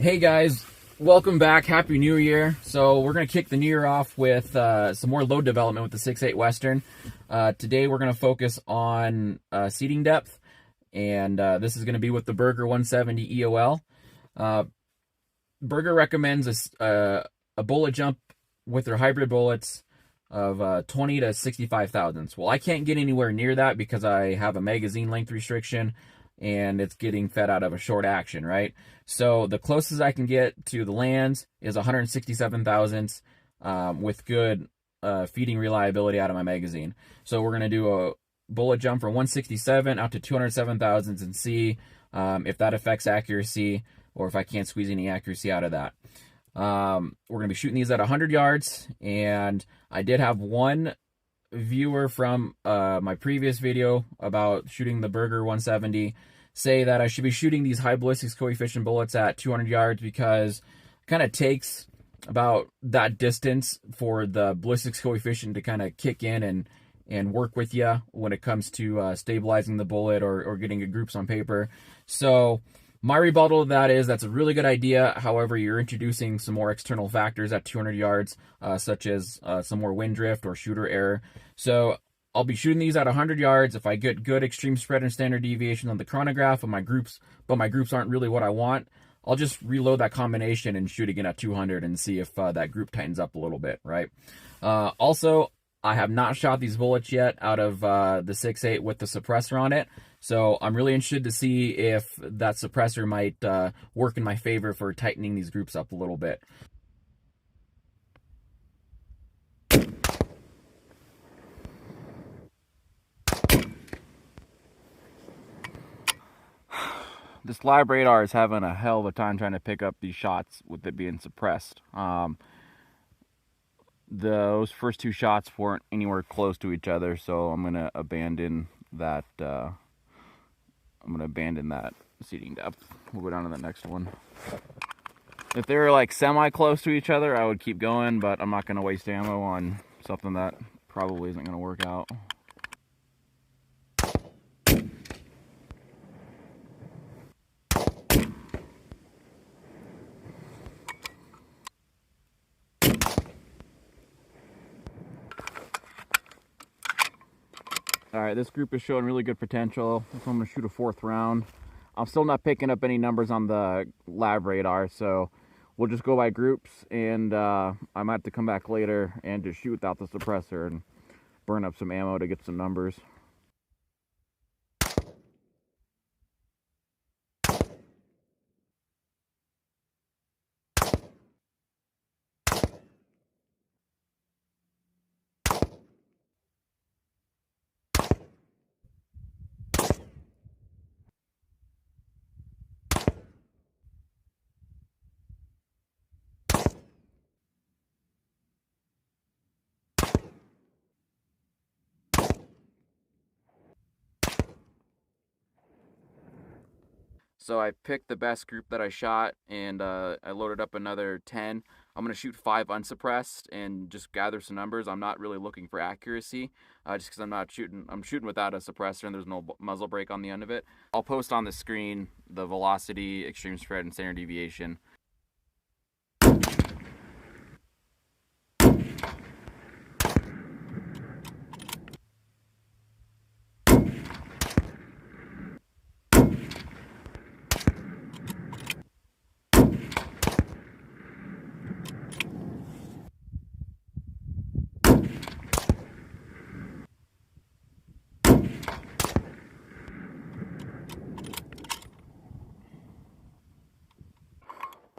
Hey guys, welcome back. Happy New Year. So we're going to kick the new year off with some more load development with the 6.8 Western. Today we're going to focus on seating depth, and this is going to be with the Berger 170 EOL. Berger recommends a bullet jump with their hybrid bullets of 20 to 65 thousandths. Well, I can't get anywhere near that because I have a magazine length restriction and it's getting fed out of a short action, right? So the closest I can get to the lands is 167 thousandths with good feeding reliability out of my magazine. So we're going to do a bullet jump from 167 out to 207 thousandths and see if that affects accuracy or if I can't squeeze any accuracy out of that. We're going to be shooting these at 100 yards, and I did have one viewer from my previous video about shooting the Berger 170 say that I should be shooting these high ballistics coefficient bullets at 200 yards because it kind of takes about that distance for the ballistics coefficient to kind of kick in and work with you when it comes to stabilizing the bullet or getting good groups on paper. So my rebuttal to that is that's a really good idea. However, you're introducing some more external factors at 200 yards, such as some more wind drift or shooter error. So I'll be shooting these at 100 yards. If I get good extreme spread and standard deviation on the chronograph, but my groups aren't really what I want, I'll just reload that combination and shoot again at 200 and see if that group tightens up a little bit, right? Also, I have not shot these bullets yet out of the 6.8 with the suppressor on it. So I'm really interested to see if that suppressor might work in my favor for tightening these groups up a little bit. This live radar is having a hell of a time trying to pick up these shots with it being suppressed. Those first two shots weren't anywhere close to each other, so I'm going to abandon that. Seating depth. We'll go down to the next one. If they're like semi-close to each other, I would keep going, but I'm not going to waste ammo on something that probably isn't going to work out. Alright, this group is showing really good potential, so I'm going to shoot a fourth round. I'm still not picking up any numbers on the lab radar, so we'll just go by groups, and I might have to come back later and just shoot without the suppressor and burn up some ammo to get some numbers. So I picked the best group that I shot, and I loaded up another 10. I'm going to shoot 5 unsuppressed and just gather some numbers. I'm not really looking for accuracy, just because I'm shooting without a suppressor and there's no muzzle brake on the end of it. I'll post on the screen the velocity, extreme spread, and standard deviation.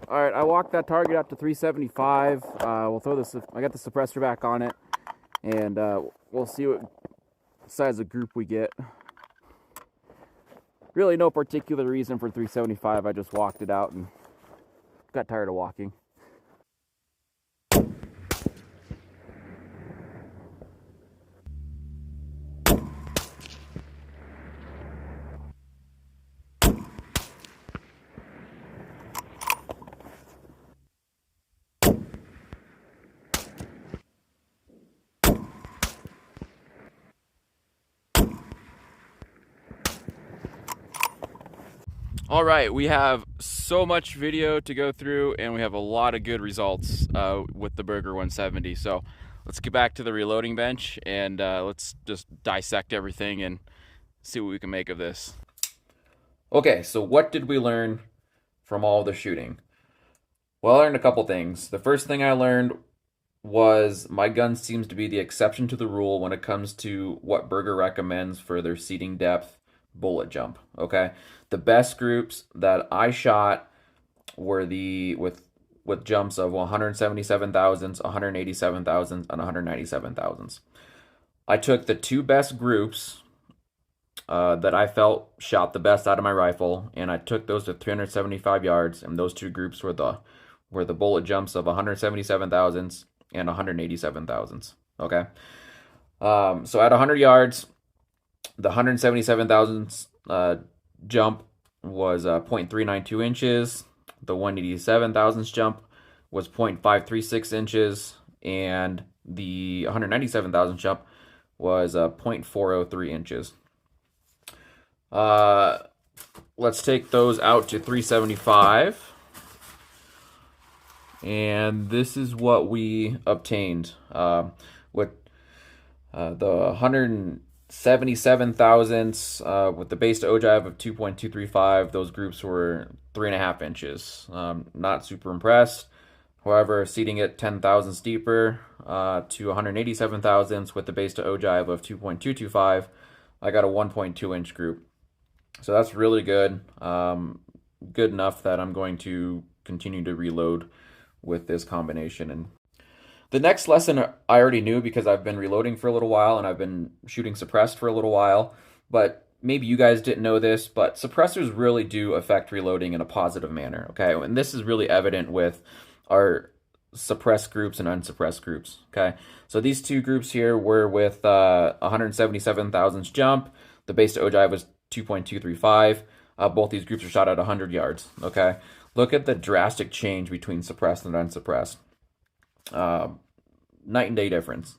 All right, I walked that target up to 375. We'll throw this. I got the suppressor back on it, and we'll see what size of group we get. Really, no particular reason for 375. I just walked it out and got tired of walking. All right, we have so much video to go through, and we have a lot of good results with the Berger 170. So let's get back to the reloading bench, and let's just dissect everything and see what we can make of this. Okay, so what did we learn from all the shooting? Well, I learned a couple things. The first thing I learned was my gun seems to be the exception to the rule when it comes to what Berger recommends for their seating depth bullet jump. Okay, the best groups that I shot were the with jumps of 177 thousandths, 187 thousandths, and 197 thousandths. I took the two best groups that I felt shot the best out of my rifle, and I took those to 375 yards, and those two groups were the bullet jumps of 177 thousandths and 187 thousandths. Okay, so at 100 yards, the 177 thousandths jump was 0.392 inches. The 187 thousandths jump was 0.536 inches, and the 197 thousandths jump was 0.403 inches. Let's take those out to 375. And this is what we obtained with the 177 thousandths with the base to ogive of 2.235. Those groups were 3.5 inches. Not super impressed. However, seating it 10 thousandths deeper to 187 thousandths with the base to ogive of 2.225, I got a 1.2 inch group. So that's really good. Good enough that I'm going to continue to reload with this combination. And the next lesson I already knew because I've been reloading for a little while and I've been shooting suppressed for a little while, but maybe you guys didn't know this, but suppressors really do affect reloading in a positive manner, okay? And this is really evident with our suppressed groups and unsuppressed groups, okay? So these two groups here were with 177 thousandths jump. The base to ogive was 2.235. Both these groups are shot at 100 yards, okay? Look at the drastic change between suppressed and unsuppressed. Night and day difference.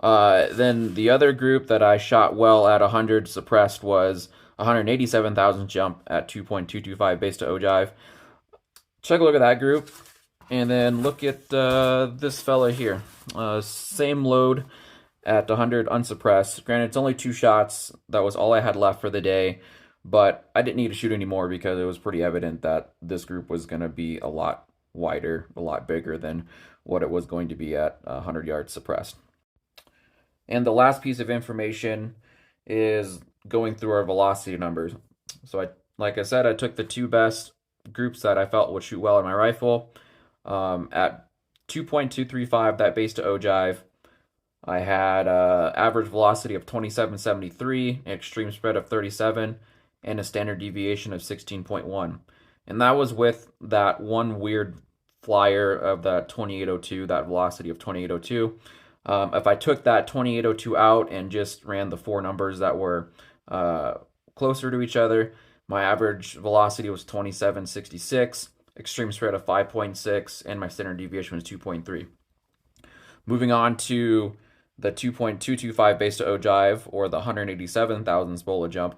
Then the other group that I shot well at 100 suppressed was 187,000 jump at 2.225 base to ogive. Take a look at that group, and then look at this fella here. Same load at 100 unsuppressed. Granted, it's only 2 shots. That was all I had left for the day. But I didn't need to shoot anymore because it was pretty evident that this group was going to be a lot wider, a lot bigger than what it was going to be at 100 yards suppressed. And the last piece of information is going through our velocity numbers. So like I said, I took the two best groups that I felt would shoot well in my rifle. At 2.235, that base to ogive, I had average velocity of 2773, extreme spread of 37, and a standard deviation of 16.1. And that was with that one weird flyer of that 2802, that velocity of 2802. If I took that 2802 out and just ran the 4 numbers that were closer to each other, my average velocity was 2766, extreme spread of 5.6, and my standard deviation was 2.3. Moving on to the 2.225 base to ogive, or the 187 thousandths bullet jump.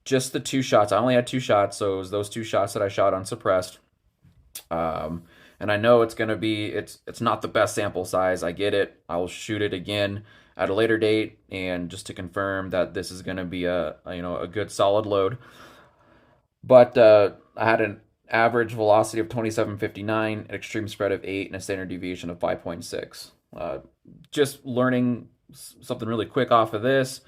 Just the 2 shots. I only had 2 shots, so it was those 2 shots that I shot unsuppressed. And I know it's going to be, it's not the best sample size. I get it. I will shoot it again at a later date, and just to confirm that this is going to be a good solid load. But I had an average velocity of 2759, an extreme spread of 8, and a standard deviation of 5.6. Just learning something really quick off of this.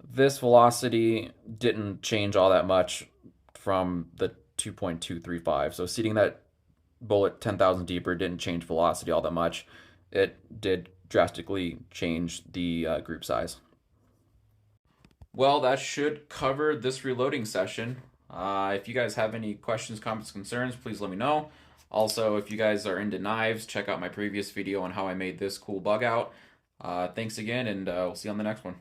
This velocity didn't change all that much from the 2.235. So seating that bullet 10,000 deeper didn't change velocity all that much. It did drastically change the group size. Well, that should cover this reloading session. If you guys have any questions, comments, concerns, please let me know. Also, if you guys are into knives, check out my previous video on how I made this cool bug out. Thanks again, and we'll see you on the next one.